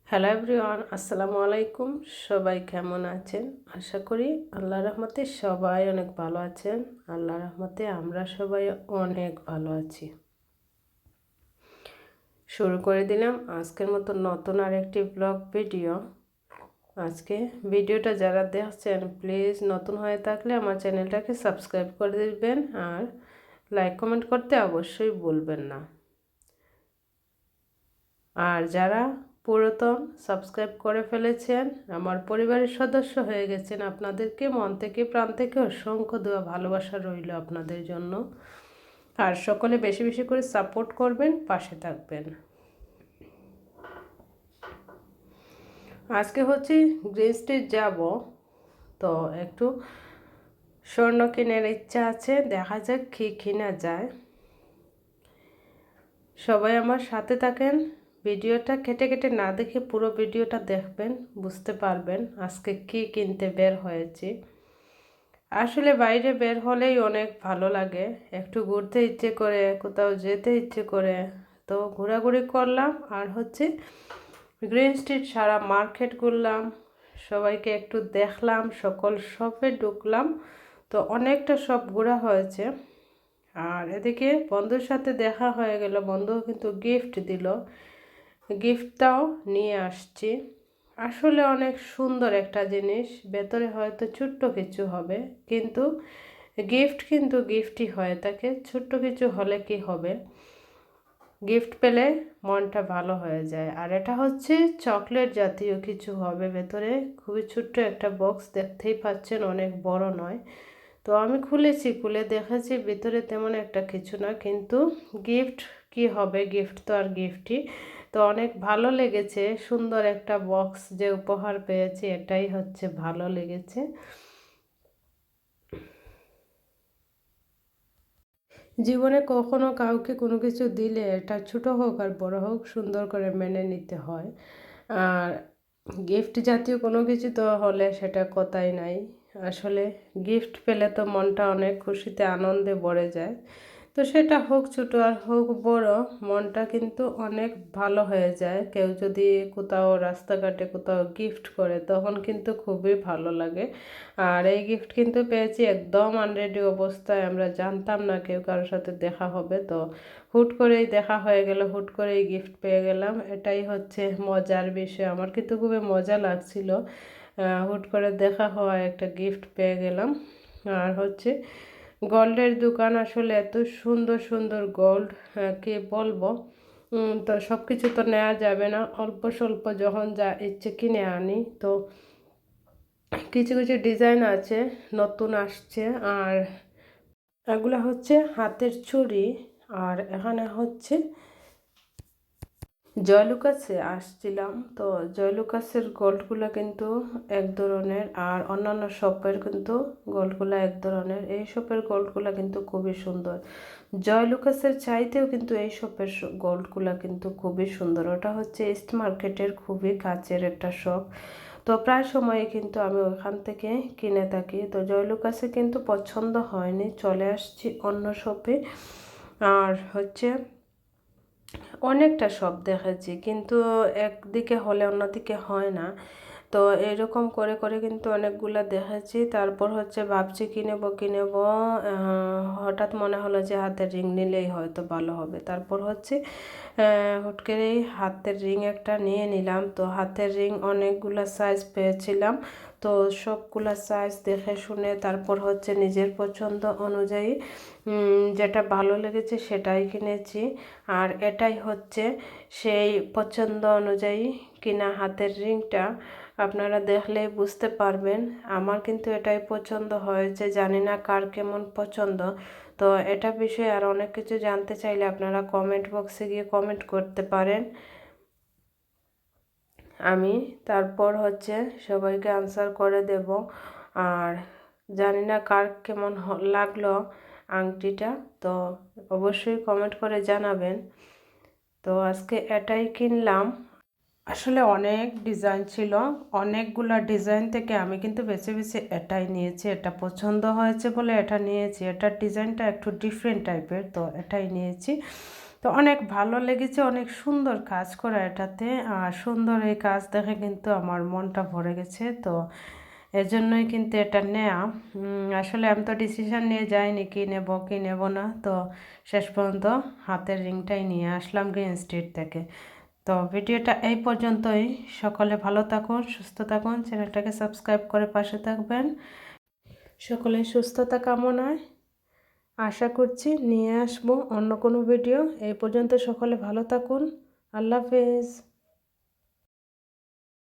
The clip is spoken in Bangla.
হ্যালো এভরিওয়ান, আসসালামু আলাইকুম। সবাই কেমন আছেন? আশা করি আল্লাহর রহমতে সবাই অনেক ভালো আছেন। আল্লাহর রহমতে আমরা সবাই অনেক ভালো আছি। শুরু করে দিলাম আজকের মতো নতুন আরেকটি ব্লগ ভিডিও। আজকে ভিডিওটা যারা দেখছেন প্লিজ নতুন হয়ে থাকলে আমার চ্যানেলটাকে সাবস্ক্রাইব করে দিবেন আর লাইক কমেন্ট করতে অবশ্যই ভুলবেন না। আর যারা পুরাতন সাবস্ক্রাইব করে ফেলেছেন, আমার পরিবারের সদস্য হয়ে গেছেন, আপনাদেরকে মন থেকে প্রাণ থেকে অসংখ্য দোয়া ভালোবাসা রইল আপনাদের জন্য। আর সকলে বেশি বেশি করে সাপোর্ট করবেন, পাশে থাকবেন। আজকে হচ্ছে গ্রিন স্ট্রিট যাব, তো একটু স্বর্ণ কেনার ইচ্ছা আছে, দেখা যাক কী কিনা যায়। সবাই আমার সাথে থাকেন, ভিডিওটা কেটে কেটে না দেখে পুরো ভিডিওটা দেখবেন, বুঝতে পারবেন আজকে কি কিনতে বের হয়েছি। আসলে বাইরে বের হলেই অনেক ভালো লাগে, একটু ঘুরতে ইচ্ছে করে, কোথাও যেতে ইচ্ছে করে, তো ঘোরাঘুরি করলাম। আর হচ্ছে গ্রিন স্ট্রিট সারা মার্কেট ঘুরলাম, সবাইকে একটু দেখলাম, সকল শপে ঢুকলাম, তো অনেকটা শপ ঘোরা হয়েছে। আর এদিকে বন্ধুর সাথে দেখা হয়ে গেল, বন্ধুও কিন্তু গিফট দিল, গিফটটাও নিয়ে আসছি। আসলে অনেক সুন্দর একটা জিনিস, ভেতরে হয়তো ছোট্ট কিছু হবে, কিন্তু গিফট কিন্তু গিফটই হয়ে থাকে, ছোট্ট কিছু হলে কি হবে, গিফট পেলে মনটা ভালো হয়ে যায়। আর এটা হচ্ছে চকলেট জাতীয় কিছু হবে ভেতরে, খুবই ছোট্ট একটা বক্স, দেখতেই পাচ্ছেন অনেক বড় নয়। তো আমি খুলেছি, খুলে দেখেছি ভিতরে তেমন একটা কিছু না, কিন্তু গিফট কি হবে, গিফট তো আর গিফটই। তো অনেক ভালো লেগেছে, সুন্দর একটা বক্স যে উপহার পেয়েছি, এটাই হচ্ছে ভালো লেগেছে। জীবনে কখনো কাউকে কোনো কিছু দিলে, এটা ছোট হোক আর বড় হোক, সুন্দর করে মেনে নিতে হয়। আর গিফট জাতীয় কোনো কিছু তো হলে সেটা কথাই নাই। আসলে গিফট পেলে তো মনটা অনেক খুশিতে আনন্দে ভরে যায়। তো সেটা হোক ছোট আর হোক বড়, মনটা কিন্তু অনেক ভালো হয়ে যায়। কেউ যদি কোথাও রাস্তাঘাটে কোথাও গিফট করে, তখন কিন্তু খুবই ভালো লাগে। আর এই গিফট কিন্তু পেয়েছি একদম আনরেডি অবস্থায়, আমরা জানতাম না কেউ কারোর সাথে দেখা হবে, তো হুট করেই দেখা হয়ে গেল, হুট করেই গিফট পেয়ে গেলাম। এটাই হচ্ছে মজার বিষয়, আমার কিন্তু খুবই মজা লাগছিল, হুট করে দেখা হওয়া একটা গিফট পেয়ে গেলাম। আর হচ্ছে গোল্ডের দোকান, আসলে এত সুন্দর সুন্দর গোল্ড, কি বলবো। তো সব কিছু তো নেওয়া যাবে না, অল্প স্বল্প যখন যা ইচ্ছে কিনে আনি। তো কিছু কিছু ডিজাইন আছে নতুন আসছে, আর এগুলো হচ্ছে হাতের চুড়ি। আর এখানে হচ্ছে জয়লুকাসে আসছিলাম, তো জয়লুকাসের গোল্ডগুলো কিন্তু এক ধরনের, আর অন্যান্য শপের কিন্তু গোল্ডগুলো এক ধরনের। এই শপের গোল্ডগুলো কিন্তু খুবই সুন্দর, জয়লুকাসের চাইতেও কিন্তু এই শপের গোল্ডগুলো কিন্তু খুবই সুন্দর। ওটা হচ্ছে ইস্ট মার্কেটের খুবই কাছের একটা শপ, তো প্রায় সময়ে কিন্তু আমি ওখান থেকে কিনে থাকি। তো জয়লুকাসে কিন্তু পছন্দ হয়নি, চলে আসছি অন্য শপে। আর হচ্ছে অনেকটা শপ দেখেছি, কিন্তু একদিকে হলে অন্যদিকে হয় না, তো এরকম করে করে কিন্তু অনেকগুলো দেখেছি। তারপর হচ্ছে ভাবছি কিনেবো কিনেবো, হঠাৎ মনে হলো যে হাতের রিং নিলেই হয়তো ভালো হবে। তারপর হচ্ছে হুট করেই হাতের রিং একটা নিয়ে নিলাম। তো হাতের রিং অনেকগুলো সাইজ পেয়েছিলাম, তো সবগুলা সাইজ দেখে শুনে তারপর হচ্ছে নিজের পছন্দ অনুযায়ী যেটা ভালো লেগেছে সেটাই কিনেছি। আর এটাই হচ্ছে সেই পছন্দ অনুযায়ী কিনা হাতের রিংটা, আপনারা দেখলে বুঝতে পারবেন। আমার কিন্তু এটাই পছন্দ হয়েছে, জানি না কার কেমন পছন্দ। তো এটা বিষয়ে আর অনেক কিছু জানতে চাইলে আপনারা কমেন্ট বক্সে গিয়ে কমেন্ট করতে পারেন, আমি তারপর হচ্ছে সবাইকে আনসার করে দেব। আর জানি না কার কেমন লাগলো আংটিটা, তো অবশ্যই কমেন্ট করে জানাবেন। তো আজকে এটাই কিনলাম। আসলে অনেক ডিজাইন ছিল, অনেকগুলা ডিজাইন থেকে আমি কিন্তু বেছে বেছে এটাই নিয়েছি, এটা পছন্দ হয়েছে বলে এটা নিয়েছি। এটার ডিজাইনটা একটু ডিফারেন্ট টাইপের, তো এটাই নিয়েছি। তো অনেক ভালো লেগেছে, অনেক সুন্দর কাজ করা এটাতে। আর সুন্দর এই কাজ দেখে কিন্তু আমার মনটা ভরে গেছে। তো এজন্যই কিন্তু এটা নেয়া। আসলে আমি তো ডিসিশন নিয়ে যাইনি কি নেব কি নেব না। তো শেষ পর্যন্ত হাতের রিংটাই নিয়ে আসলাম গ্রিন স্ট্রিট থেকে। তো ভিডিওটা এই পর্যন্তই। সকলে ভালো থাকুন, সুস্থ থাকুন, চ্যানেলটাকে সাবস্ক্রাইব করে পাশে থাকবেন। সকলের সুস্থতা কামনায় আশা করছি নিয়ে আসবো অন্য কোনো ভিডিও। এই পর্যন্ত সকলে ভালো থাকুন। আল্লাহ হাফেজ।